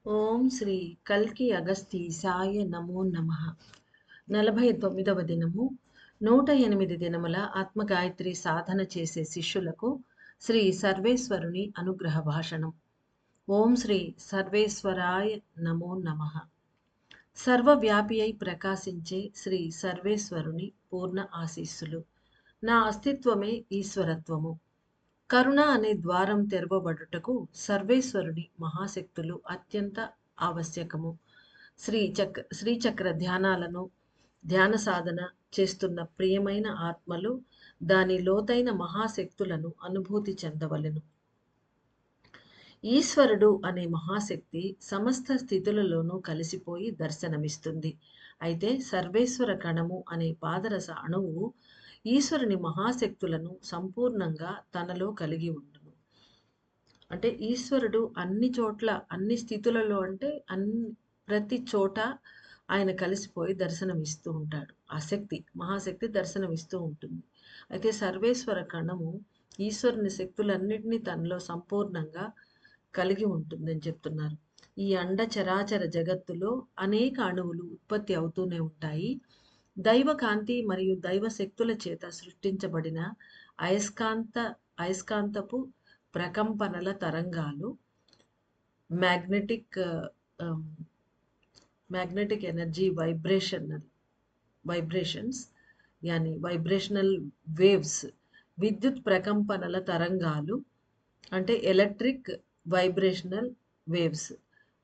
ఓం శ్రీ కల్కి అగస్తీసాయ నమో నమః. 49వ దినము 108 దినముల ఆత్మగాయత్రి సాధన చేసే శిష్యులకు శ్రీ సర్వేశ్వరుని అనుగ్రహ భాషణం. ఓం శ్రీ సర్వేశ్వరాయ నమో నమః. సర్వవ్యాపి అయి ప్రకాశించే శ్రీ సర్వేశ్వరుని పూర్ణ ఆశీస్సులు. నా అస్తిత్వమే ఈశ్వరత్వము. కరుణ అనే ద్వారం తెరవబడుటకు సర్వేశ్వరుని మహాశక్తులు అత్యంత ఆవశ్యకము. శ్రీచక్ర ధ్యానాలను ధ్యాన సాధన చేస్తున్న ప్రియమైన ఆత్మలు దాని లోతైన మహాశక్తులను అనుభూతి చెందవలెను. ఈశ్వరుడు అనే మహాశక్తి సమస్త స్థితులలోనూ కలిసిపోయి దర్శనమిస్తుంది. అయితే సర్వేశ్వర కణము అనే పాదరస అణువు ఈశ్వరుని మహాశక్తులను సంపూర్ణంగా తనలో కలిగి ఉండును. అంటే ఈశ్వరుడు అన్ని చోట్ల అన్ని స్థితులలో అంటే ప్రతి చోట ఆయన కలిసిపోయి దర్శనమిస్తూ ఉంటాడు. ఆ శక్తి మహాశక్తి దర్శనమిస్తూ ఉంటుంది. అయితే సర్వేశ్వర కణము ఈశ్వరుని శక్తులన్నిటినీ తనలో సంపూర్ణంగా కలిగి ఉంటుందని చెప్తున్నారు. ఈ అండ చరాచర జగత్తులో అనేక అణువులు ఉత్పత్తి అవుతూనే ఉంటాయి. దైవ కాంతి మరియు దైవ శక్తుల చేత సృష్టించబడిన అయస్కాంతపు ప్రకంపనల తరంగాలు magnetic energy vibrations vibrational waves, విద్యుత్ ప్రకంపనల తరంగాలు అంటే ఎలక్ట్రిక్ వైబ్రేషనల్ వేవ్స్,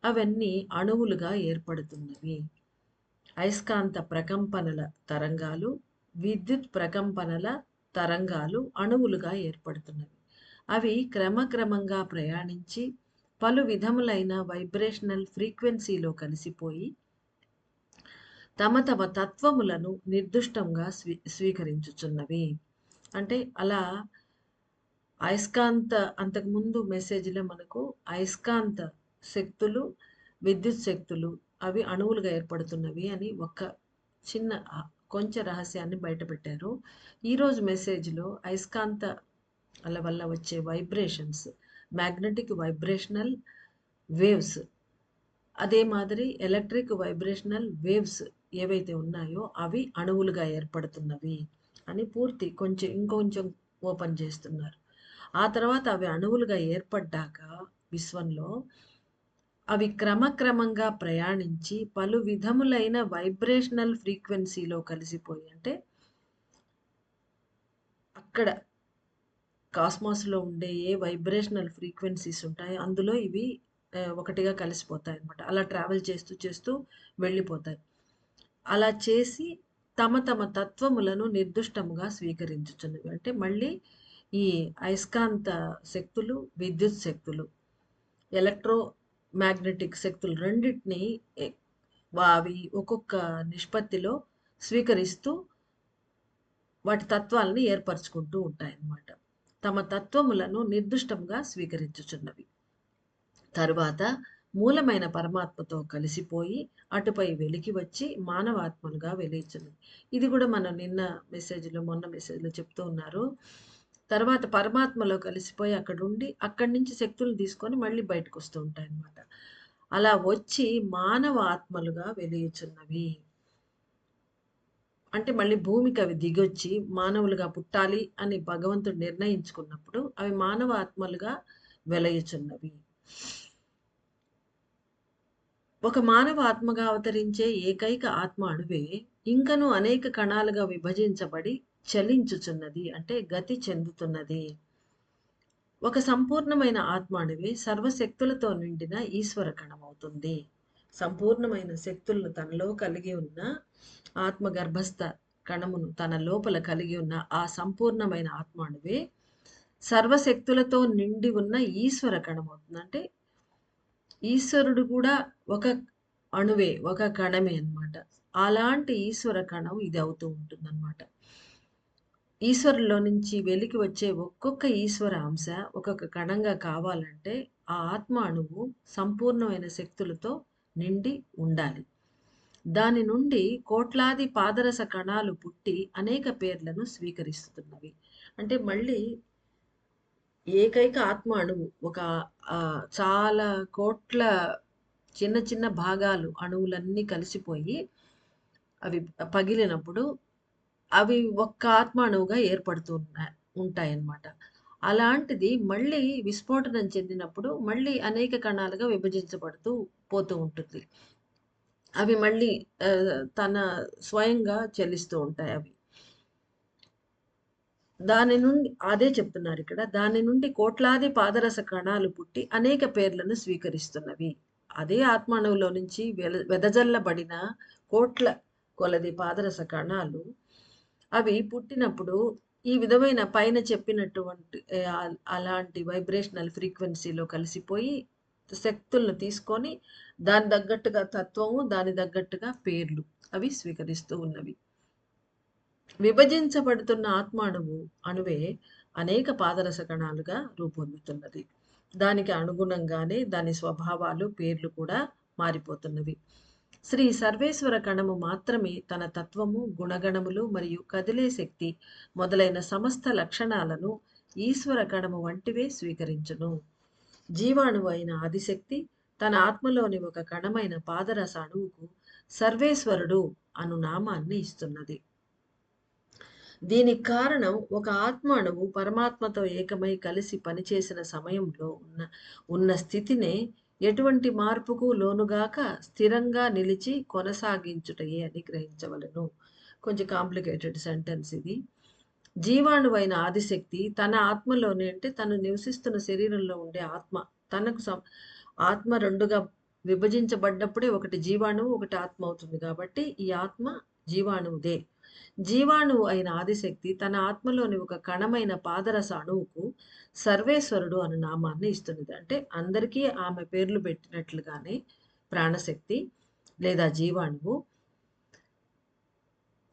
అవన్నీ అణువులుగా ఏర్పడుతున్నవి. అయస్కాంత ప్రకంపనల తరంగాలు, విద్యుత్ ప్రకంపనల తరంగాలు అణువులుగా ఏర్పడుతున్నవి. అవి క్రమక్రమంగా ప్రయాణించి పలు విధములైన వైబ్రేషనల్ ఫ్రీక్వెన్సీలో కలిసిపోయి తమ తత్వములను నిర్దిష్టంగా స్వీకరించుచున్నవి. అంటే అలా అంతకుముందు మెసేజ్లో మనకు అయస్కాంత శక్తులు, విద్యుత్ శక్తులు అవి అణువులుగా ఏర్పడుతున్నవి అని కొంచెం రహస్యాన్ని బయటపెట్టారు. ఈరోజు మెసేజ్లో అయస్కాంతాల వల్ల వచ్చే వైబ్రేషన్స్, మ్యాగ్నెటిక్ వైబ్రేషనల్ వేవ్స్, అదే మాదిరి ఎలక్ట్రిక్ వైబ్రేషనల్ వేవ్స్ ఏవైతే ఉన్నాయో అవి అణువులుగా ఏర్పడుతున్నవి అని ఇంకొంచెం ఓపెన్ చేస్తున్నారు. ఆ తర్వాత అవి అణువులుగా ఏర్పడ్డాక విశ్వంలో అవి క్రమక్రమంగా ప్రయాణించి పలు విధములైన వైబ్రేషనల్ ఫ్రీక్వెన్సీలో కలిసిపోయి, అంటే అక్కడ కాస్మాస్లో ఉండే ఏ వైబ్రేషనల్ ఫ్రీక్వెన్సీస్ ఉంటాయో అందులో ఇవి ఒకటిగా కలిసిపోతాయి అన్నమాట. అలా ట్రావెల్ చేస్తూ చేస్తూ వెళ్ళిపోతాయి. అలా చేసి తమ తత్వములను నిర్దిష్టముగా స్వీకరించుచున్నవి. అంటే మళ్ళీ ఈ అయస్కాంత శక్తులు, విద్యుత్ శక్తులు, ఎలక్ట్రో మ్యాగ్నెటిక్ శక్తులు రెండింటినీ అవి ఒక్కొక్క నిష్పత్తిలో స్వీకరిస్తూ వాటి తత్వాలని ఏర్పరచుకుంటూ ఉంటాయన్నమాట. తమ తత్వములను నిర్దిష్టంగా స్వీకరించుచున్నవి. తరువాత మూలమైన పరమాత్మతో కలిసిపోయి అటుపై వెలికి వచ్చి మానవాత్మలుగా వెలిచున్నది. ఇది కూడా మనం మొన్న మెసేజ్లో చెప్తూ ఉన్నారు. తర్వాత పరమాత్మలో కలిసిపోయి అక్కడి నుంచి శక్తులు తీసుకొని మళ్ళీ బయటకు వస్తూ ఉంటాయి అన్నమాట. అలా వచ్చి మానవ ఆత్మలుగా వెలియుచున్నవి. అంటే మళ్ళీ భూమికి అవి దిగొచ్చి మానవులుగా పుట్టాలి అని భగవంతుడు నిర్ణయించుకున్నప్పుడు అవి మానవ ఆత్మలుగా వెలయుచున్నవి. ఒక మానవ ఆత్మగా అవతరించే ఏకైక ఆత్మ అణువే ఇంకను అనేక కణాలుగా విభజించబడి చలించుచున్నది, అంటే గతి చెందుతున్నది. ఒక సంపూర్ణమైన ఆత్మ అణువే సర్వశక్తులతో నిండిన ఈశ్వర కణమవుతుంది. సంపూర్ణమైన శక్తులను తనలో కలిగి ఉన్న ఆత్మ గర్భస్థ కణమును తన లోపల కలిగి ఉన్న ఆ సంపూర్ణమైన ఆత్మ అణువే సర్వశక్తులతో నిండి ఉన్న ఈశ్వర కణమవుతుంది. అంటే ఈశ్వరుడు కూడా ఒక అణువే, ఒక కణమే అన్నమాట. అలాంటి ఈశ్వర కణం ఇది అవుతూ ఉంటుందన్నమాట. ఈశ్వరులో నుంచి వెలికి వచ్చే ఒక్కొక్క ఈశ్వర అంశ ఒక్కొక్క కణంగా కావాలంటే ఆ ఆత్మ అణువు సంపూర్ణమైన శక్తులతో నిండి ఉండాలి. దాని నుండి కోట్లాది పాదరస కణాలు పుట్టి అనేక పేర్లను స్వీకరిస్తున్నవి. అంటే మళ్ళీ ఏకైక ఆత్మ అణువు ఒక చాలా కోట్ల చిన్న చిన్న భాగాలు అణువులన్నీ కలిసిపోయి అవి పగిలినప్పుడు అవి ఒక్క ఆత్మ అణువుగా ఉంటాయన్నమాట. అలాంటిది మళ్ళీ విస్ఫోటనం చెందినప్పుడు మళ్ళీ అనేక కణాలుగా విభజించబడుతూ పోతూ ఉంటుంది. అవి మళ్ళీ తన స్వయంగా చలిస్తూ ఉంటాయి అవి. దాని నుండి అదే చెప్తున్నారిక్కడ. దాని నుండి కోట్లాది పాదరస కణాలు పుట్టి అనేక పేర్లను స్వీకరిస్తున్నవి. అదే ఆత్మాణువులో నుంచి వెదజల్లబడిన కోట్ల కొలది పాదరస కణాలు అవి పుట్టినప్పుడు ఈ విధమైన పైన చెప్పినటువంటి అలాంటి వైబ్రేషనల్ ఫ్రీక్వెన్సీలో కలిసిపోయి శక్తులను తీసుకొని దాని తగ్గట్టుగా తత్వము, దాని తగ్గట్టుగా పేర్లు అవి స్వీకరిస్తూ ఉన్నవి. విభజించబడుతున్న అణువే అనేక పాదరస కణాలుగా రూపొందుతున్నది. దానికి అనుగుణంగానే దాని స్వభావాలు, పేర్లు కూడా మారిపోతున్నవి. శ్రీ సర్వేశ్వర కణము మాత్రమే తన తత్వము, గుణగణములు మరియు కదిలే శక్తి మొదలైన సమస్త లక్షణాలను ఈశ్వర కణము వంటివే స్వీకరించును. జీవాణువు అయిన ఆదిశక్తి తన ఆత్మలోని ఒక కణమైన పాదరస అణువుకు సర్వేశ్వరుడు అను నామాన్ని ఇస్తున్నది. దీనికి కారణం ఒక ఆత్మ అణువు పరమాత్మతో ఏకమై కలిసి పనిచేసిన సమయంలో ఉన్న స్థితినే ఎటువంటి మార్పుకు లోనుగాక స్థిరంగా నిలిచి కొనసాగించుటయే అని గ్రహించవలను. కొంచెం కాంప్లికేటెడ్ సెంటెన్స్ ఇది. జీవాణువైన ఆదిశక్తి తన ఆత్మలోనే, అంటే తను నివసిస్తున్న శరీరంలో ఉండే ఆత్మ, తనకు ఆత్మ రెండుగా విభజించబడ్డప్పుడే ఒకటి జీవాణువు, ఒకటి ఆత్మ అవుతుంది. కాబట్టి ఈ ఆత్మ జీవాణువుదే. జీవాణువు అయిన ఆదిశక్తి తన ఆత్మలోని ఒక కణమైన పాదరస అణువుకు సర్వేశ్వరుడు అను నామాన్ని ఇస్తున్నది. అంటే అందరికీ ఆమె పేర్లు పెట్టినట్లుగానే ప్రాణశక్తి లేదా జీవాణువు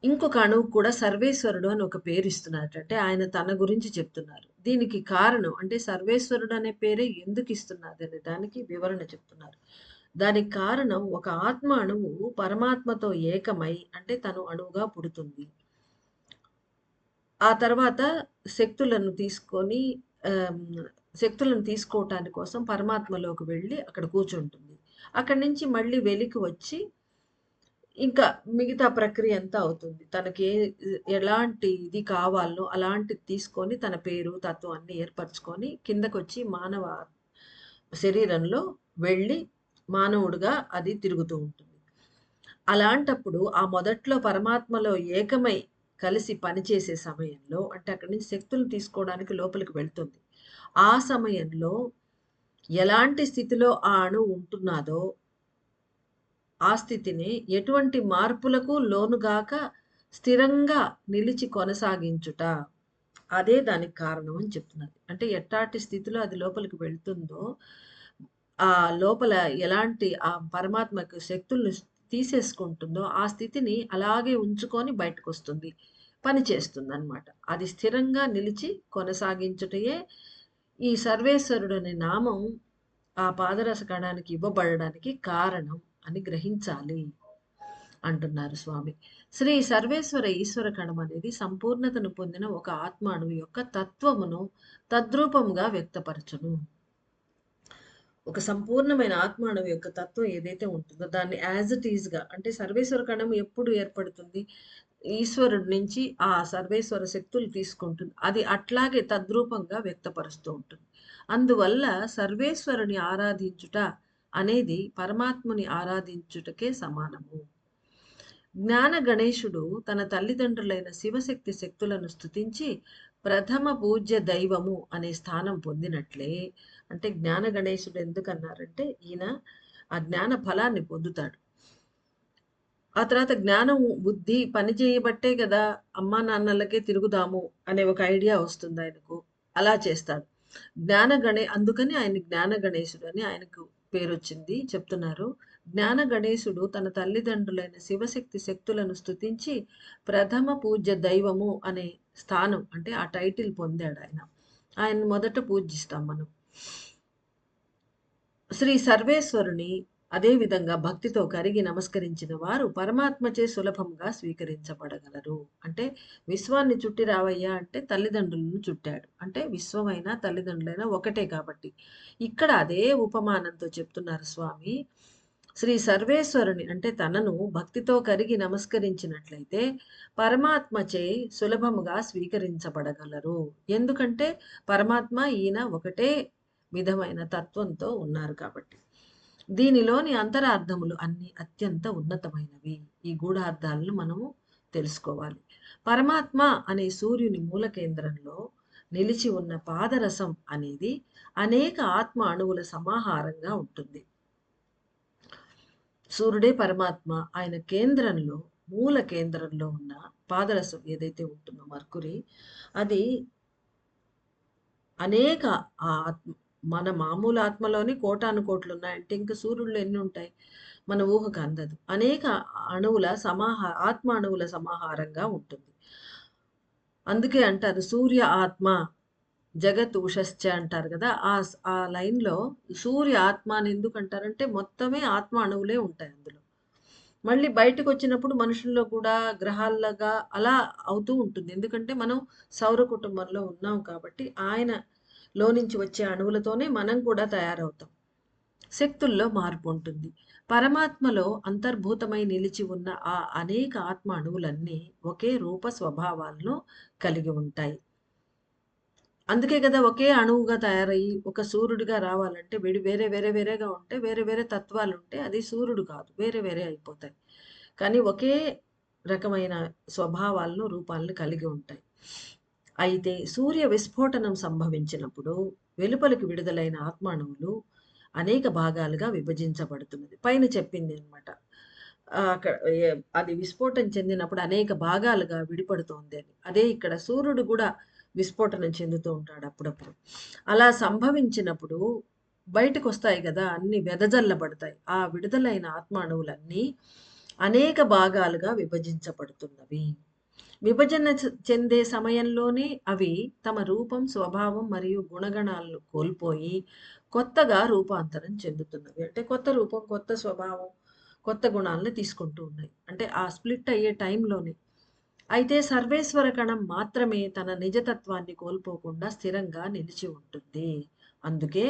ఇంకొక అణువు కూడా సర్వేశ్వరుడు అని ఒక పేరు ఇస్తున్నారు. అంటే ఆయన తన గురించి చెప్తున్నారు. దీనికి కారణం, అంటే సర్వేశ్వరుడు అనే పేరే ఎందుకు ఇస్తున్నారు అనే దానికి వివరణ చెప్తున్నారు. దానికి కారణం ఒక ఆత్మ అణువు పరమాత్మతో ఏకమై, అంటే తను అణువుగా పుడుతుంది. ఆ తర్వాత శక్తులను తీసుకోవటానికి కోసం పరమాత్మలోకి వెళ్ళి అక్కడ కూర్చుంటుంది. అక్కడి నుంచి మళ్ళీ వెలికి వచ్చి ఇంకా మిగతా ప్రక్రియ అంతా అవుతుంది. తనకి ఎలాంటి ఇది కావాలో అలాంటిది తీసుకొని తన పేరు, తత్వం అన్ని ఏర్పరచుకొని కిందకొచ్చి మానవ శరీరంలో వెళ్ళి మానవుడిగా అది తిరుగుతూ ఉంటుంది. అలాంటప్పుడు ఆ మొదట్లో పరమాత్మలో ఏకమై కలిసి పనిచేసే సమయంలో, అంటే అక్కడి నుంచి శక్తులు తీసుకోవడానికి లోపలికి వెళ్తుంది. ఆ సమయంలో ఎలాంటి స్థితిలో ఆ అణువు ఉంటున్నాదో ఆ స్థితిని ఎటువంటి మార్పులకు లోనుగాక స్థిరంగా నిలిచి కొనసాగించుట, అదే దానికి కారణం అని చెప్తున్నది. అంటే ఎట్టాటి స్థితిలో అది లోపలికి వెళ్తుందో, ఆ లోపల ఎలాంటి ఆ పరమాత్మకు శక్తులను తీసేసుకుంటుందో ఆ స్థితిని అలాగే ఉంచుకొని బయటకు వస్తుంది, పని చేస్తుంది అనమాట. అది స్థిరంగా నిలిచి కొనసాగించుటయే ఈ సర్వేశ్వరుడు అనే నామం ఆ పాదరస కణానికి ఇవ్వబడడానికి కారణం అని గ్రహించాలి అంటున్నారు స్వామి. శ్రీ సర్వేశ్వర ఈశ్వర కణం అనేది సంపూర్ణతను పొందిన ఒక ఆత్మ అణువు యొక్క తత్వమును తద్రూపముగా వ్యక్తపరచును. ఒక సంపూర్ణమైన ఆత్మ అణువు యొక్క తత్వం ఏదైతే ఉంటుందో దాన్ని యాజ్ ఇట్ ఈజ్ గా, అంటే సర్వేశ్వర కణం ఎప్పుడు ఏర్పడుతుంది? ఈశ్వరుడి నుంచి ఆ సర్వేశ్వర శక్తులు తీసుకుంటుంది. అది అట్లాగే తద్రూపంగా వ్యక్తపరుస్తూ ఉంటుంది. అందువల్ల సర్వేశ్వరుని ఆరాధించుట అనేది పరమాత్మని ఆరాధించుటకే సమానము. జ్ఞాన గణేశుడు తన తల్లిదండ్రులైన శివశక్తి శక్తులను స్తుతించి ప్రథమ పూజ్య దైవము అనే స్థానం పొందినట్లే, అంటే జ్ఞాన గణేశుడు ఎందుకన్నారంటే ఈయన ఆ జ్ఞాన ఫలాన్ని పొందుతాడు. ఆ తర్వాత జ్ఞానం, బుద్ధి పని చేయబట్టే కదా అమ్మా నాన్నలకే తిరుగుదాము అనే ఒక ఐడియా వస్తుంది ఆయనకు. అలా చేస్తాడు. అందుకని ఆయన జ్ఞాన గణేశుడు అని ఆయనకు పేరు వచ్చింది చెప్తున్నారు. జ్ఞాన గణేశుడు తన తల్లిదండ్రులైన శివశక్తి శక్తులను స్తుతించి ప్రథమ పూజ్య దైవము అనే స్థానం, అంటే ఆ టైటిల్ పొందాడు ఆయన. ఆయన మొదట పూజిస్తాం మనం. శ్రీ సర్వేశ్వరుని అదేవిధంగా భక్తితో కరిగి నమస్కరించిన వారు పరమాత్మచే సులభంగా స్వీకరించబడగలరు. అంటే విశ్వాన్ని చుట్టి రావయ్యా అంటే తల్లిదండ్రులను చుట్టాడు. అంటే విశ్వమైనా తల్లిదండ్రులైనా ఒకటే కాబట్టి ఇక్కడ అదే ఉపమానంతో చెప్తున్నారు స్వామి. శ్రీ సర్వేశ్వరుని అంటే తనను భక్తితో కరిగి నమస్కరించినట్లయితే పరమాత్మచే సులభముగా స్వీకరించబడగలరు. ఎందుకంటే పరమాత్మ ఈయన ఒకటే విధమైన తత్వంతో ఉన్నారు కాబట్టి. దీనిలోని అంతరార్థములు అన్ని అత్యంత ఉన్నతమైనవి. ఈ గూఢార్థాలను మనము తెలుసుకోవాలి. పరమాత్మ అనే సూర్యుని మూల కేంద్రంలో నిలిచి ఉన్న పాదరసం అనేది అనేక ఆత్మ అణువుల సమాహారంగా ఉంటుంది. సూర్యుడే పరమాత్మ. ఆయన కేంద్రంలో, మూల కేంద్రంలో ఉన్న పాదరసం ఏదైతే ఉంటుందో మర్కురీ, అది అనేక ఆత్మ మన మామూలు ఆత్మలోని కోటాను ఉన్నాయంటే ఇంక సూర్యుడిలో ఎన్ని ఉంటాయి? మన ఊహకు అందదు. అనేక అణువుల ఆత్మ అణువుల సమాహారంగా ఉంటుంది. అందుకే అంటారు సూర్య ఆత్మ జగత్ ఉషశ్చ అంటారు కదా! ఆ లైన్‌లో సూర్య ఆత్మ అని ఎందుకు అంటారంటే మొత్తమే ఆత్మ అణువులే ఉంటాయి అందులో. మళ్ళీ బయటకొచ్చినప్పుడు మనుషుల్లో కూడా గ్రహాల్లాగా అలా అవుతూ ఉంటుంది. ఎందుకంటే మనం సౌర కుటుంబంలో ఉన్నాం కాబట్టి ఆయనలో నుంచి వచ్చే అణువులతోనే మనం కూడా తయారవుతాం. శక్తుల్లో మార్పు ఉంటుంది. పరమాత్మలో అంతర్భూతమై నిలిచి ఉన్న ఆ అనేక ఆత్మ అణువులన్నీ ఒకే రూప స్వభావాలను కలిగి ఉంటాయి. అందుకే కదా ఒకే అణువుగా తయారయ్యి ఒక సూర్యుడిగా రావాలంటే వేరే వేరే వేరేగా ఉంటే వేరే వేరే తత్వాలుంటే అది సూర్యుడు కాదు. వేరే వేరే అయిపోతాయి. కానీ ఒకే రకమైన స్వభావాలను, రూపాలను కలిగి ఉంటాయి. అయితే సూర్య విస్ఫోటనం సంభవించినప్పుడు వెలుపలికి విడుదలైన ఆత్మాణువులు అనేక భాగాలుగా విభజించబడుతున్నది. పైన చెప్పింది అనమాట. అక్కడ అది విస్ఫోటనం చెందినప్పుడు అనేక భాగాలుగా విడిపడుతోంది అని. అదే ఇక్కడ సూర్యుడు కూడా విస్ఫోటనం చెందుతూ ఉంటాడు అప్పుడప్పుడు. అలా సంభవించినప్పుడు బయటకొస్తాయి కదా! అన్నీ వెదజల్లబడతాయి. ఆ విడుదలైన ఆత్మాణువులన్నీ అనేక భాగాలుగా విభజించబడుతున్నవి. విభజన చెందే సమయంలోనే అవి తమ రూపం, స్వభావం మరియు గుణగణాలను కోల్పోయి కొత్తగా రూపాంతరం చెందుతున్నవి. అంటే కొత్త రూపం, కొత్త స్వభావం, కొత్త గుణాలను తీసుకుంటూ ఉన్నాయి. అంటే ఆ స్ప్లిట్ అయ్యే టైంలోనే. అయితే సర్వేశ్వర కణం మాత్రమే తన నిజతత్వాన్ని కోల్పోకుండా స్థిరంగా నిలిచి ఉంటుంది. అందుకే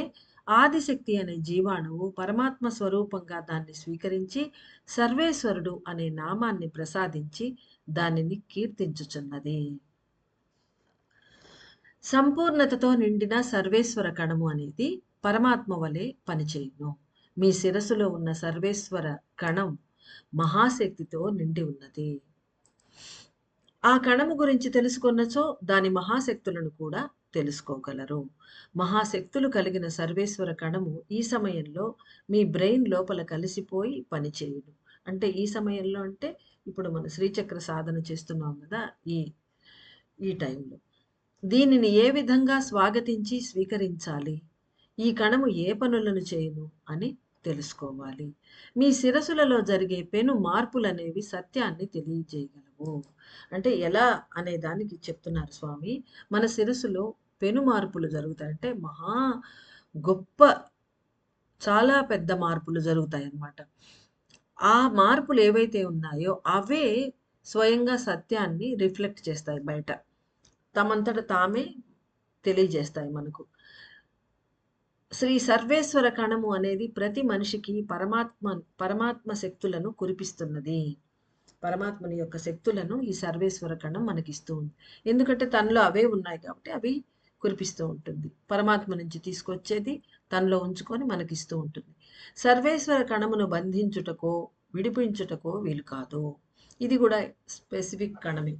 ఆదిశక్తి అనే జీవాణువు పరమాత్మ స్వరూపంగా దాన్ని స్వీకరించి సర్వేశ్వరుడు అనే నామాన్ని ప్రసాదించి దానిని కీర్తించుచున్నది. సంపూర్ణతతో నిండిన సర్వేశ్వర కణము అనేది పరమాత్మ వలె పనిచేయును. మీ శిరస్సులో ఉన్న సర్వేశ్వర కణం మహాశక్తితో నిండి ఉన్నది. ఆ కణము గురించి తెలుసుకొన్నచో దాని మహాశక్తులను కూడా తెలుసుకోగలరు. మహాశక్తులు కలిగిన సర్వేశ్వర కణము ఈ సమయంలో మీ బ్రెయిన్ లోపల కలిసిపోయి పనిచేయును. అంటే ఈ సమయంలో అంటే ఇప్పుడు మన శ్రీచక్ర సాధన చేస్తున్నాం కదా! ఈ ఈ టైంలో. దీనిని ఏ విధంగా స్వాగతించి స్వీకరించాలి? ఈ కణము ఏ పనులను చేయును అని తెలుసుకోవాలి. మీ శిరసులలో జరిగే పెను మార్పులనేవి సత్యాన్ని తెలియజేయగలవు. అంటే ఎలా అనే దానికి చెప్తున్నారు స్వామి. మన శిరస్సులో పెను మార్పులు జరుగుతాయి. అంటే గొప్ప చాలా పెద్ద మార్పులు జరుగుతాయన్నమాట. ఆ మార్పులు ఏవైతే ఉన్నాయో అవే స్వయంగా సత్యాన్ని రిఫ్లెక్ట్ చేస్తాయి బయట. తమంతట తామే తెలియజేస్తాయి మనకు. శ్రీ సర్వేశ్వర కణము అనేది ప్రతి మనిషికి పరమాత్మ శక్తులను కురిపిస్తున్నది. పరమాత్మని యొక్క శక్తులను ఈ సర్వేశ్వర కణం మనకిస్తూ ఉంది. ఎందుకంటే తనలో అవే ఉన్నాయి కాబట్టి అవి కురిపిస్తూ ఉంటుంది. పరమాత్మ నుంచి తీసుకొచ్చేది తనలో ఉంచుకొని మనకిస్తూ ఉంటుంది. సర్వేశ్వర కణమును బంధించుటకో విడిపించుటకో వీలు కాదు. ఇది కూడా స్పెసిఫిక్ కణమే.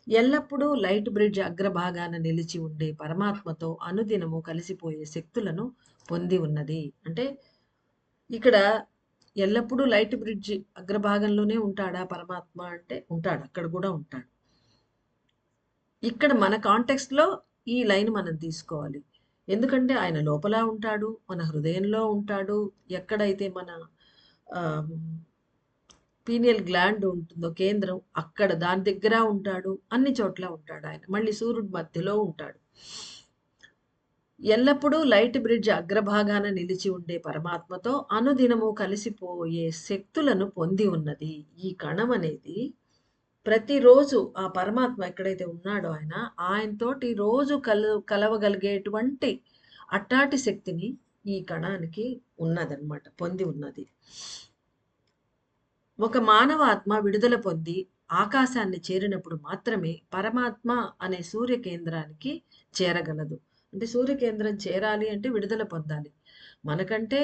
ఎల్లప్పుడూ లైట్ బ్రిడ్జ్ అగ్రభాగాన నిలిచి ఉండే పరమాత్మతో అనుదినము కలిసిపోయే శక్తులను పొంది ఉన్నది. అంటే ఇక్కడ ఎల్లప్పుడూ లైట్ బ్రిడ్జ్ అగ్రభాగంలోనే ఉంటాడా పరమాత్మ అంటే ఉంటాడు. అక్కడ కూడా ఉంటాడు. ఇక్కడ మన కాంటెక్స్ట్‌లో ఈ లైన్ మనం తీసుకోవాలి. ఎందుకంటే ఆయన లోపల ఉంటాడు, మన హృదయంలో ఉంటాడు. ఎక్కడైతే మన ఆహ్, పీనియల్ గ్లాండ్ ఉంటుందో కేంద్రం అక్కడ దాని దగ్గర ఉంటాడు. అన్ని చోట్ల ఉంటాడు ఆయన. మళ్ళీ సూర్యుడి మధ్యలో ఉంటాడు. ఎల్లప్పుడూ లైట్ బ్రిడ్జ్ అగ్రభాగాన నిలిచి ఉండే పరమాత్మతో అనుదినము కలిసిపోయే శక్తులను పొంది ఉన్నది. ఈ కణం అనేది ప్రతిరోజు ఆ పరమాత్మ ఎక్కడైతే ఉన్నాడో ఆయనతోటి రోజు కలవగలిగేటువంటి అట్టాటి శక్తిని ఈ కణానికి ఉన్నదన్నమాట. పొంది ఉన్నది. ఒక మానవ ఆత్మ విడుదల పొంది ఆకాశాన్ని చేరినప్పుడు మాత్రమే పరమాత్మ అనే సూర్య కేంద్రానికి చేరగలదు. అంటే సూర్య కేంద్రం చేరాలి అంటే విడుదల పొందాలి. మనకంటే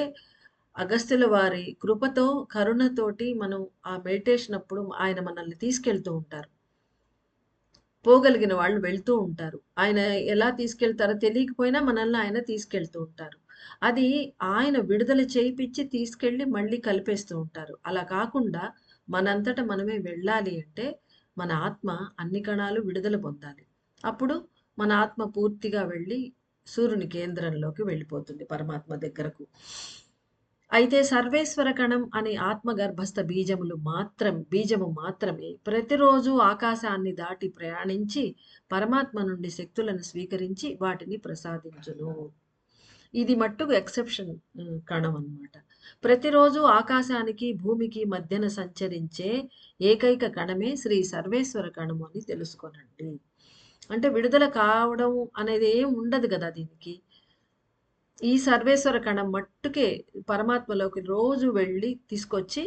అగస్త్యుల వారి కృపతో, కరుణతోటి మనం ఆ మెడిటేషన్ అప్పుడు ఆయన మనల్ని తీసుకెళ్తూ ఉంటారు. పోగలిగిన వాళ్ళు వెళ్తూ ఉంటారు. ఆయన ఎలా తీసుకెళ్తారో తెలియకపోయినా మనల్ని ఆయన తీసుకెళ్తూ ఉంటారు. అది ఆయన విడుదల చేయిపిచ్చి తీసుకెళ్ళి మళ్ళీ కలిపేస్తూ ఉంటారు. అలా కాకుండా మనంతట మనమే వెళ్ళాలి అంటే మన ఆత్మ అన్ని కణాలు విడుదల పొందాలి. అప్పుడు మన ఆత్మ పూర్తిగా వెళ్ళి సూర్యుని కేంద్రంలోకి వెళ్ళిపోతుంది పరమాత్మ దగ్గరకు. అయితే సర్వేశ్వర కణం అనే ఆత్మగర్భస్థ బీజము మాత్రమే ప్రతిరోజు ఆకాశాన్ని దాటి ప్రయాణించి పరమాత్మ నుండి శక్తులను స్వీకరించి వాటిని ప్రసాదించును. ఇది మట్టుకు ఎక్సెప్షన్ కణం అన్నమాట. ప్రతిరోజు ఆకాశానికి భూమికి మధ్యన సంచరించే ఏకైక కణమే శ్రీ సర్వేశ్వర కణము అని తెలుసుకోనండి. అంటే విడుదల కావడం అనేది ఏం ఉండదు కదా దీనికి. ఈ సర్వేశ్వర కణం మట్టుకే పరమాత్మలోకి రోజు వెళ్ళి తీసుకొచ్చి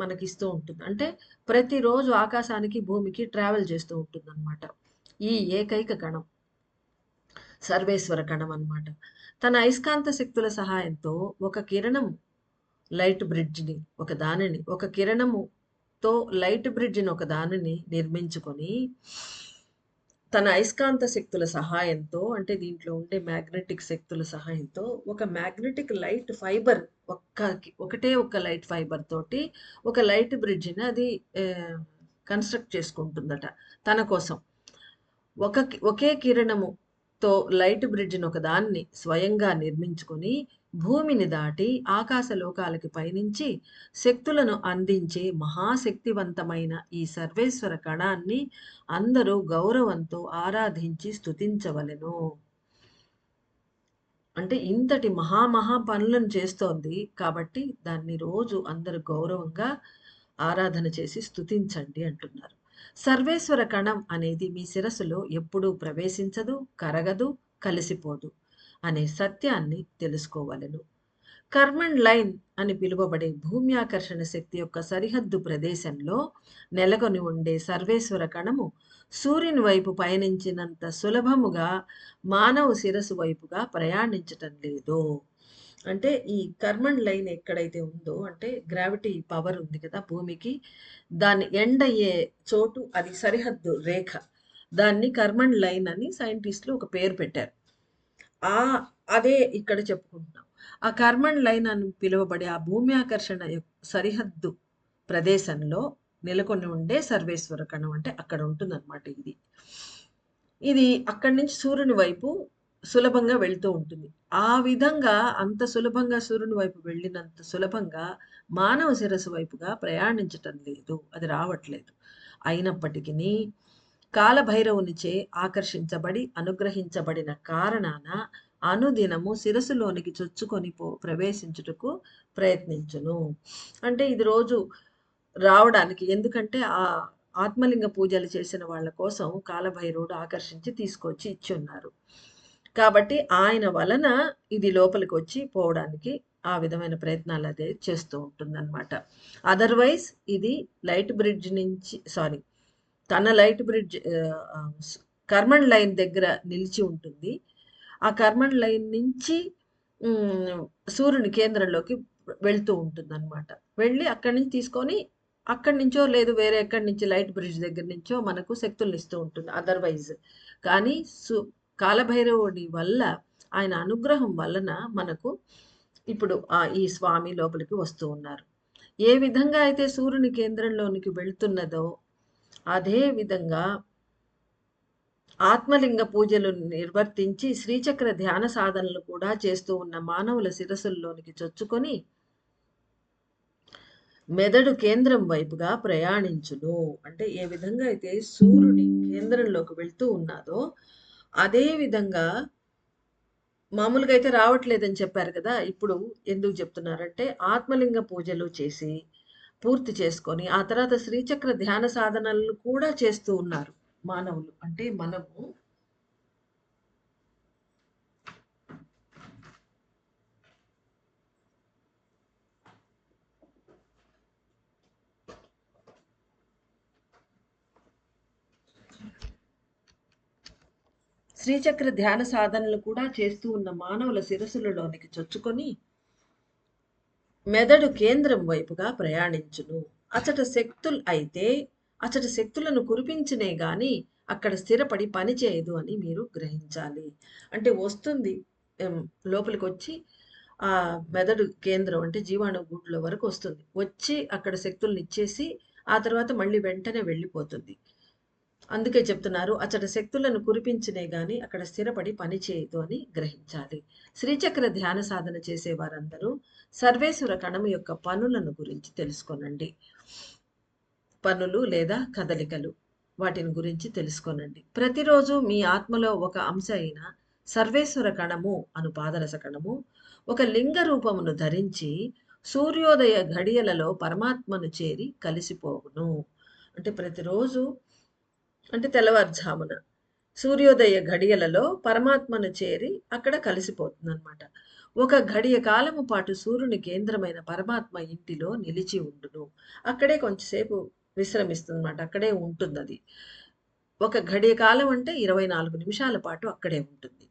మనకిస్తూ ఉంటుంది. అంటే ప్రతిరోజు ఆకాశానికి, భూమికి ట్రావెల్ చేస్తూ ఉంటుందన్నమాట. ఈ ఏకైక కణం సర్వేశ్వర కణం అన్నమాట. తన అయస్కాంత శక్తుల సహాయంతో ఒక కిరణం లైట్ బ్రిడ్జ్‌ని ఒక కిరణముతో లైట్ బ్రిడ్జ్‌ని ఒక దానిని నిర్మించుకొని తన అయస్కాంత శక్తుల సహాయంతో అంటే దీంట్లో ఉండే మ్యాగ్నెటిక్ శక్తుల సహాయంతో ఒక మ్యాగ్నెటిక్ లైట్ ఫైబర్ ఒకటే ఒక లైట్ ఫైబర్ తోటి ఒక లైట్ బ్రిడ్జ్‌ని అది కన్‌స్ట్రక్ట్ చేసుకుంటుందట తన కోసం. ఒకే కిరణముతో లైట్ బ్రిడ్జ్‌ని ఒకదాన్ని స్వయంగా నిర్మించుకొని భూమిని దాటి ఆకాశ లోకాలకి పయనించి శక్తులను అందించే మహాశక్తివంతమైన ఈ సర్వేశ్వర కణాన్ని అందరూ గౌరవంతో ఆరాధించి స్తుతించవలెను. అంటే ఇంతటి మహా పనులను చేస్తోంది కాబట్టి దాన్ని రోజు అందరూ గౌరవంగా ఆరాధన చేసి స్తుతించండి అంటున్నారు. సర్వేశ్వర కణం అనేది మీ శిరస్సులో ఎప్పుడూ ప్రవేశించదు, కరగదు, కలిసిపోదు అనే సత్యాన్ని తెలుసుకోవలెను. కర్మన్ లైన్ అని పిలువబడే భూమ్యాకర్షణ శక్తి యొక్క సరిహద్దు ప్రదేశంలో నెలకొని ఉండే సర్వేశ్వర కణము సూర్యుని వైపు పయనించినంత సులభముగా మానవ శిరస్సు వైపుగా ప్రయాణించటం లేదు. అంటే ఈ కర్మన్ లైన్ ఎక్కడైతే ఉందో అంటే గ్రావిటీ పవర్ ఉంది కదా భూమికి, దాన్ని ఎండ్ అయ్యే చోటు అది సరిహద్దు రేఖ. దాన్ని కర్మన్ లైన్ అని సైంటిస్టులు ఒక పేరు పెట్టారు. అదే ఇక్కడ చెప్పుకుంటున్నాం. ఆ కర్మన్ లైన్ అని పిలువబడే ఆ భూమ్యాకర్షణ సరిహద్దు ప్రదేశంలో నెలకొని ఉండే సర్వేశ్వర కణం అంటే అక్కడ ఉంటుందన్నమాట ఇది. ఇది అక్కడి నుంచి సూర్యుని వైపు సులభంగా వెళ్తూ ఉంటుంది. ఆ విధంగా అంత సులభంగా సూర్యుని వైపు వెళ్ళినంత సులభంగా మానవ శిరస్సు వైపుగా ప్రయాణించటం లేదు. అది రావట్లేదు. అయినప్పటికీ కాలభైరవునిచే ఆకర్షించబడి అనుగ్రహించబడిన కారణాన అనుదినము శిరస్సులోనికి చొచ్చుకొని ప్రవేశించుటకు ప్రయత్నించును. అంటే ఇది రోజు రావడానికి ఎందుకంటే ఆ ఆత్మలింగ పూజలు చేసిన వాళ్ళ కోసం కాలభైరవుడు ఆకర్షించి తీసుకొచ్చి ఇచ్చి ఉన్నారు. కాబట్టి ఆయన వలన ఇది లోపలికి వచ్చి పోవడానికి ఆ విధమైన ప్రయత్నాలు అదే చేస్తూ ఉంటుందన్నమాట. అదర్వైజ్ ఇది లైట్ బ్రిడ్జ్ నుంచి తన లైట్ బ్రిడ్జ్ కర్మన్ లైన్ దగ్గర నిలిచి ఉంటుంది. ఆ కర్మన్ లైన్ నుంచి సూర్యుని కేంద్రంలోకి వెళ్తూ ఉంటుందన్నమాట. వెళ్ళి అక్కడి నుంచి తీసుకొని అక్కడి నుంచో లేదు వేరే ఎక్కడి నుంచి లైట్ బ్రిడ్జ్ దగ్గర నుంచో మనకు శక్తులను ఇస్తూ ఉంటుంది అదర్వైజ్. కానీ కాలభైరవుడి వల్ల ఆయన అనుగ్రహం వలన మనకు ఇప్పుడు ఈ స్వామి లోపలికి వస్తూ ఉన్నారు. ఏ విధంగా అయితే సూర్యుని కేంద్రంలోనికి వెళ్తున్నదో అదే విధంగా ఆత్మలింగ పూజలు నిర్వర్తించి శ్రీచక్ర ధ్యాన సాధనలు కూడా చేస్తూ ఉన్న మానవుల శిరస్సుల్లోనికి చొచ్చుకొని మెదడు కేంద్రం వైపుగా ప్రయాణించును. అంటే ఏ విధంగా అయితే సూర్యుని కేంద్రంలోకి వెళ్తూ ఉన్నాదో అదే విధంగా మామూలుగా అయితే రావట్లేదని చెప్పారు కదా! ఇప్పుడు ఎందుకు చెప్తున్నారంటే ఆత్మలింగ పూజలు చేసి పూర్తి చేసుకొని ఆ తర్వాత శ్రీచక్ర ధ్యాన సాధనలను కూడా చేస్తూ ఉన్నారు మానవులు. అంటే మనము శ్రీచక్ర ధ్యాన సాధనలు కూడా చేస్తూ ఉన్న మానవుల శిరస్సులలోనికి చొచ్చుకొని మెదడు కేంద్రం వైపుగా ప్రయాణించును. అచట శక్తులను కురిపించినే గాని అక్కడ స్థిరపడి పని చేయదు అని మీరు గ్రహించాలి. అంటే వస్తుంది, లోపలికొచ్చి ఆ మెదడు కేంద్రం అంటే జీవాణు గూట్లో వరకు వస్తుంది. వచ్చి అక్కడ శక్తుల్ని ఇచ్చేసి ఆ తర్వాత మళ్ళీ వెంటనే వెళ్ళిపోతుంది. అందుకే చెప్తున్నారు, అచట శక్తులను కురిపించినే గాని అక్కడ స్థిరపడి పని చేయదు అని గ్రహించాలి. శ్రీచక్ర ధ్యాన సాధన చేసే వారందరూ సర్వేశ్వర కణము యొక్క పనులను గురించి తెలుసుకోనండి. పనులు లేదా కదలికలు, వాటిని గురించి తెలుసుకోనండి. ప్రతిరోజు మీ ఆత్మలో ఒక అంశ అయిన సర్వేశ్వర కణము అను పాదరస కణము ఒక లింగ రూపమును ధరించి సూర్యోదయ ఘడియలలో పరమాత్మను చేరి కలిసిపోవును. అంటే ప్రతిరోజు, అంటే తెల్లవారుజామున సూర్యోదయ ఘడియలలో పరమాత్మను చేరి అక్కడ కలిసిపోతుంది అనమాట. ఒక ఘడియ కాలము పాటు సూర్యుని కేంద్రమైన పరమాత్మ ఇంటిలో నిలిచి ఉండును. అక్కడే కొంచెంసేపు విశ్రమిస్తుంది అనమాట. అక్కడే ఉంటుంది అది. ఒక ఘడియ కాలం అంటే 24 నిమిషాల పాటు అక్కడే ఉంటుంది.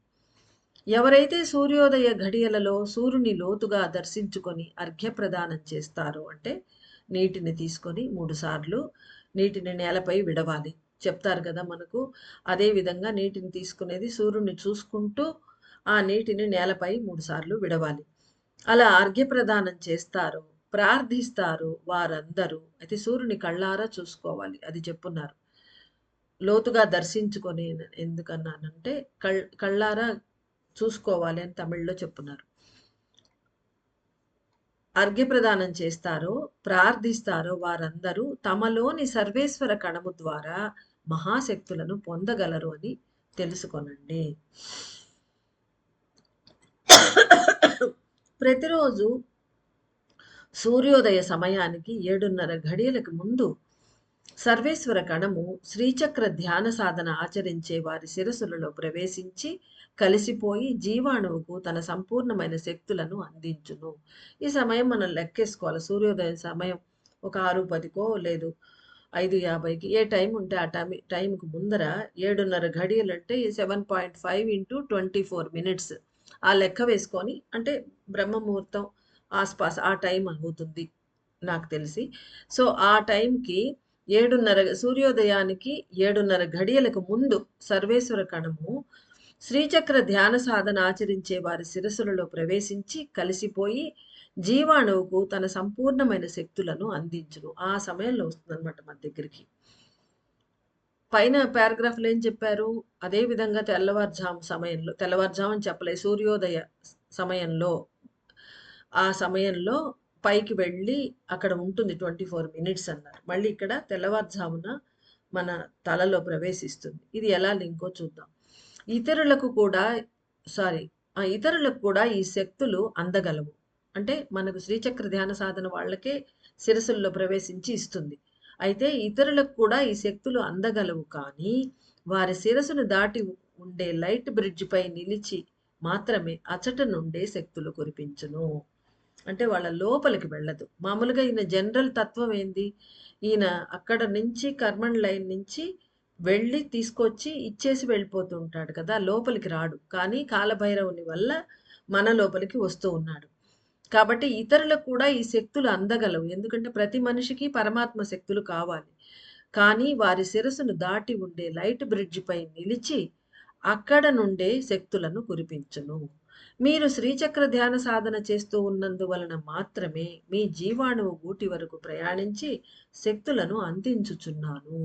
ఎవరైతే సూర్యోదయ ఘడియలలో సూర్యుని లోతుగా దర్శించుకొని అర్ఘ్యప్రదానం చేస్తారో, అంటే నీటిని తీసుకొని 3 సార్లు నీటిని నేలపై విడవాలి చెప్తారు కదా మనకు. అదే విధంగా నీటిని తీసుకునేది సూర్యుని చూసుకుంటూ ఆ నీటిని నేలపై 3 సార్లు విడవాలి. అలా అర్ఘ్యప్రదానం చేస్తారు, ప్రార్థిస్తారు వారందరూ. అయితే సూర్యుని కళ్ళారా చూసుకోవాలి, అది చెప్పున్నారు. లోతుగా దర్శించుకొని ఎందుకన్నానంటే కళ్ళారా చూసుకోవాలి అని తమిళ్లో చెప్పున్నారు. అర్ఘ్యప్రదానం చేస్తారో ప్రార్థిస్తారో వారందరూ తమలోని సర్వేశ్వర కణము ద్వారా మహాశక్తులను పొందగలరు అని తెలుసుకొనండి. ప్రతిరోజు సూర్యోదయ సమయానికి 7:30 గడియలకు ముందు సర్వేశ్వర కణము శ్రీచక్ర ధ్యాన సాధన ఆచరించే వారి శిరస్సులలో ప్రవేశించి కలిసిపోయి జీవాణువుకు తన సంపూర్ణమైన శక్తులను అందించును. ఈ సమయం మనం లెక్కేసుకోవాలి. సూర్యోదయం సమయం ఒక 6:10కో లేదు 5:50కి, ఏ టైం ఉంటే ఆ టైంకు ముందర 7:30 గడియలంటే 7.5 into 24 minutes ఆ లెక్క వేసుకొని, అంటే బ్రహ్మముహూర్తం ఆస్పాస్ ఆ టైం అవుతుంది నాకు తెలిసి. సో ఆ టైంకి 7:30 సూర్యోదయానికి 7:30 గడియలకు ముందు సర్వేశ్వర కణము శ్రీచక్ర ధ్యాన సాధన ఆచరించే వారి శిరస్సులలో ప్రవేశించి కలిసిపోయి జీవాణువుకు తన సంపూర్ణమైన శక్తులను అందించును. ఆ సమయంలో వస్తుందన్నమాట మన దగ్గరికి. పైన పారాగ్రాఫ్లో ఏం చెప్పారు? అదే విధంగా తెల్లవారుజాము అని చెప్పలేదు, సూర్యోదయ సమయంలో, ఆ సమయంలో పైకి వెళ్ళి అక్కడ ఉంటుంది 24 minutes అన్నారు. మళ్ళీ ఇక్కడ తెల్లవారుజామున మన తలలో ప్రవేశిస్తుంది. ఇది ఎలా లింకో చూద్దాం. ఇతరులకు కూడా ఈ శక్తులు అందగలవు. అంటే మనకు శ్రీచక్ర ధ్యాన సాధన వాళ్ళకే శిరస్సుల్లో ప్రవేశించి ఇస్తుంది. అయితే ఇతరులకు కూడా ఈ శక్తులు అందగలవు, కానీ వారి శిరస్సును దాటి ఉండే లైట్ బ్రిడ్జ్ పై నిలిచి మాత్రమే అచట నుండే శక్తులు కురిపించును. అంటే వాళ్ళ లోపలికి వెళ్ళదు. మామూలుగా ఈయన జనరల్ తత్వం ఏంది? ఈయన అక్కడ నుంచి కర్మన్ లైన్ నుంచి వెళ్ళి తీసుకొచ్చి ఇచ్చేసి వెళ్ళిపోతూ ఉంటాడు కదా, లోపలికి రాడు. కానీ కాలభైరవుని వల్ల మన లోపలికి వస్తూ ఉన్నాడు. కాబట్టి ఇతరులకు కూడా ఈ శక్తులు అందగలవు. ఎందుకంటే ప్రతి మనిషికి పరమాత్మ శక్తులు కావాలి. కానీ వారి శిరస్సును దాటి ఉండే లైట్ బ్రిడ్జ్ పై నిలిచి అక్కడ నుండే శక్తులను కురిపించును. మీరు శ్రీచక్ర ధ్యాన సాధన చేస్తూ ఉన్నందువలన మాత్రమే మీ జీవాణువు గూటి వరకు ప్రయాణించి శక్తులను అందించుచున్నాను.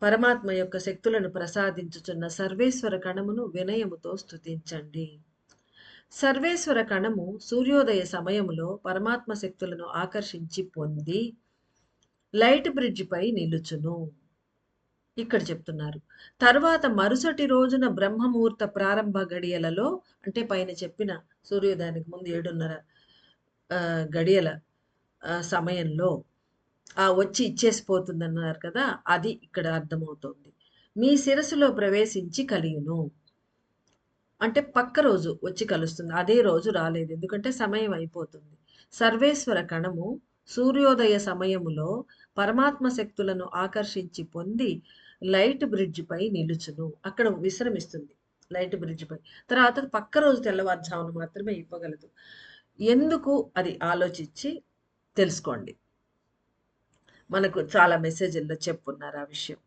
పరమాత్మ యొక్క శక్తులను ప్రసాదించుచున్న సర్వేశ్వర కణమును వినయముతో స్తుతించండి. సర్వేశ్వర కణము సూర్యోదయ సమయములో పరమాత్మ శక్తులను ఆకర్షించి పొంది లైట్ బ్రిడ్జ్ పై నిలుచును. ఇక్కడ చెప్తున్నారు. తర్వాత మరుసటి రోజున బ్రహ్మముహూర్త ప్రారంభ గడియలలో, అంటే పైన చెప్పిన సూర్యోదయానికి ముందు 7:30 గడియల సమయంలో వచ్చి ఇచ్చేసిపోతుందన్నారు కదా, అది ఇక్కడ అర్థమవుతోంది. మీ శిరస్సులో ప్రవేశించి కలియును. అంటే పక్క రోజు వచ్చి కలుస్తుంది, అదే రోజు రాలేదు, ఎందుకంటే సమయం అయిపోతుంది. సర్వేశ్వర కణము సూర్యోదయ సమయములో పరమాత్మ శక్తులను ఆకర్షించి పొంది లైట్ బ్రిడ్జ్ పై నిలుచును. అక్కడ విశ్రమిస్తుంది లైట్ బ్రిడ్జ్ పై. తర్వాత పక్క రోజు తెల్లవారుజామున మాత్రమే ఇవ్వగలదు. ఎందుకు అది ఆలోచించి తెలుసుకోండి. మనకు చాలా మెసేజ్‌ల్లో చెప్పున్నారు ఆ విషయం.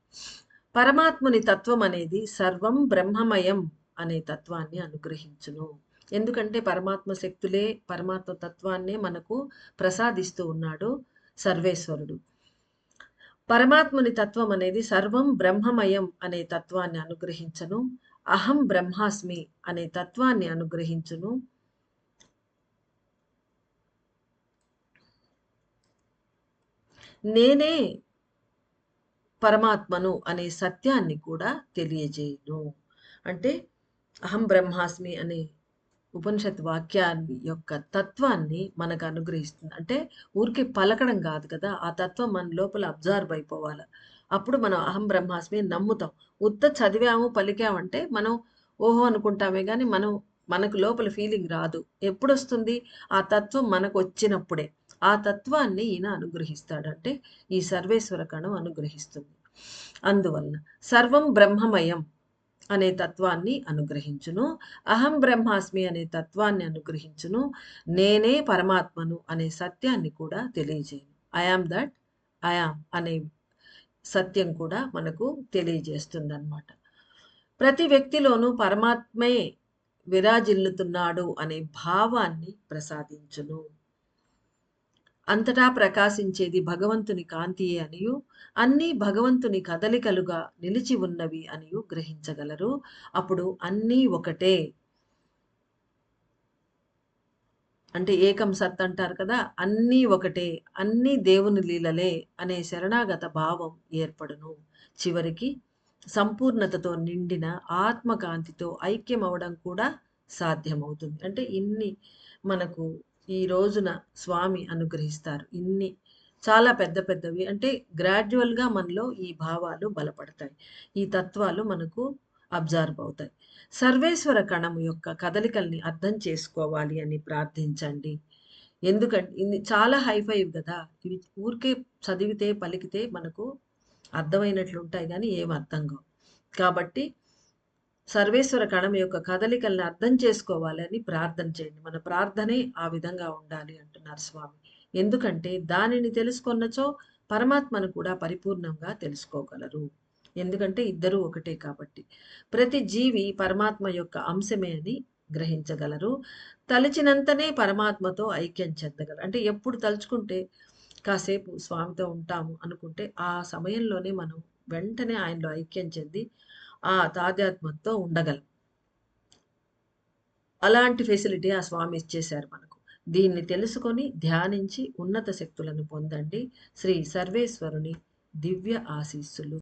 పరమాత్ముని తత్వం అనేది సర్వం బ్రహ్మమయం అనే తత్వాన్ని అనుగ్రహించును. ఎందుకంటే పరమాత్మ శక్తులే పరమాత్మ తత్వాన్నే మనకు ప్రసాదిస్తూ ఉన్నాడు సర్వేశ్వరుడు. పరమాత్ముని తత్వం అనేది సర్వం బ్రహ్మమయం అనే తత్వాన్ని అనుగ్రహించను. అహం బ్రహ్మాస్మి అనే తత్వాన్ని అనుగ్రహించును. నేనే పరమాత్మను అనే సత్యాన్ని కూడా తెలియజేయును. అంటే అహం బ్రహ్మాస్మి అనే ఉపనిషత్ వాక్యాన్ని యొక్క తత్వాన్ని మనకు అనుగ్రహిస్తుంది. అంటే ఊరికే పలకడం కాదు కదా! ఆ తత్వం మన లోపల అబ్జార్బ్ అయిపోవాలి. అప్పుడు మనం అహం బ్రహ్మాస్మి అని నమ్ముతాం. ఉత్త చదివాము, పలికామంటే మనం ఓహో అనుకుంటామే గానీ మనకు లోపల ఫీలింగ్ రాదు. ఎప్పుడొస్తుంది? ఆ తత్వం మనకొచ్చినప్పుడే. ఆ తత్వాన్ని ఈయన అనుగ్రహిస్తాడు. అంటే ఈ సర్వేశ్వర కణం అనుగ్రహిస్తుంది. అందువలన సర్వం బ్రహ్మమయం అనే తత్వాన్ని అనుగ్రహించును. అహం బ్రహ్మాస్మి అనే తత్వాన్ని అనుగ్రహించును. నేనే పరమాత్మను అనే సత్యాన్ని కూడా తెలియజేయును. I am that I am అనే సత్యం కూడా మనకు తెలియజేస్తుందన్నమాట. ప్రతి వ్యక్తిలోనూ పరమాత్మే విరాజిల్లుతున్నాడు అనే భావాన్ని ప్రసాదించును. అంతటా ప్రకాశించేది భగవంతుని కాంతియే అనియు, అన్నీ భగవంతుని కదలికలుగా నిలిచి ఉన్నవి అనియు గ్రహించగలరు. అప్పుడు అన్నీ ఒకటే. అంటే ఏకం సత్ అంటారు కదా! అన్నీ ఒకటే, అన్నీ దేవుని లీలలే అనే శరణాగత భావం ఏర్పడును. చివరికి సంపూర్ణతతో నిండిన ఆత్మకాంతితో ఐక్యమవ్వడం కూడా సాధ్యమవుతుంది. అంటే ఇన్ని మనకు ఈ రోజున స్వామి అనుగ్రహిస్తారు. ఇన్ని చాలా పెద్ద పెద్దవి అంటే గ్రాడ్యువల్‌గా మనలో ఈ భావాలు బలపడతాయి. ఈ తత్వాలు మనకు అబ్జార్బ్ అవుతాయి. సర్వేశ్వర కణము యొక్క కదలికల్ని అర్థం చేసుకోవాలి అని ప్రార్థించండి. ఎందుకంటే ఇది చాలా హైఫైవ్ గదా! ఇవి ఊరికే చదివితే, పలికితే మనకు అర్థమైనట్లుంటాయి గానీ ఏమి అర్థం కావు. కాబట్టి సర్వేశ్వర కణం యొక్క కదలికల్ని అర్థం చేసుకోవాలని ప్రార్థన చేయండి. మన ప్రార్థనే ఆ విధంగా ఉండాలి అంటున్నారు స్వామి. ఎందుకంటే దానిని తెలుసుకొన్నచో పరమాత్మను కూడా పరిపూర్ణంగా తెలుసుకోగలరు. ఎందుకంటే ఇద్దరూ ఒకటే కాబట్టి. ప్రతి జీవి పరమాత్మ యొక్క అంశమే అని గ్రహించగలరు. తలచినంతనే పరమాత్మతో ఐక్యం చెందగలరు. అంటే ఎప్పుడు తలుచుకుంటే కాసేపు స్వామితో ఉంటాము అనుకుంటే ఆ సమయంలోనే మనం వెంటనే ఆయనలో ఐక్యం చెంది ఆ తాదాత్మ్యంతో ఉండగలం. అలాంటి ఫెసిలిటీ ఆ స్వామి ఇచ్చేశారు మనకు. దీన్ని తెలుసుకొని ధ్యానించి ఉన్నత శక్తులను పొందండి. శ్రీ సర్వేశ్వరుని దివ్య ఆశీస్సులు.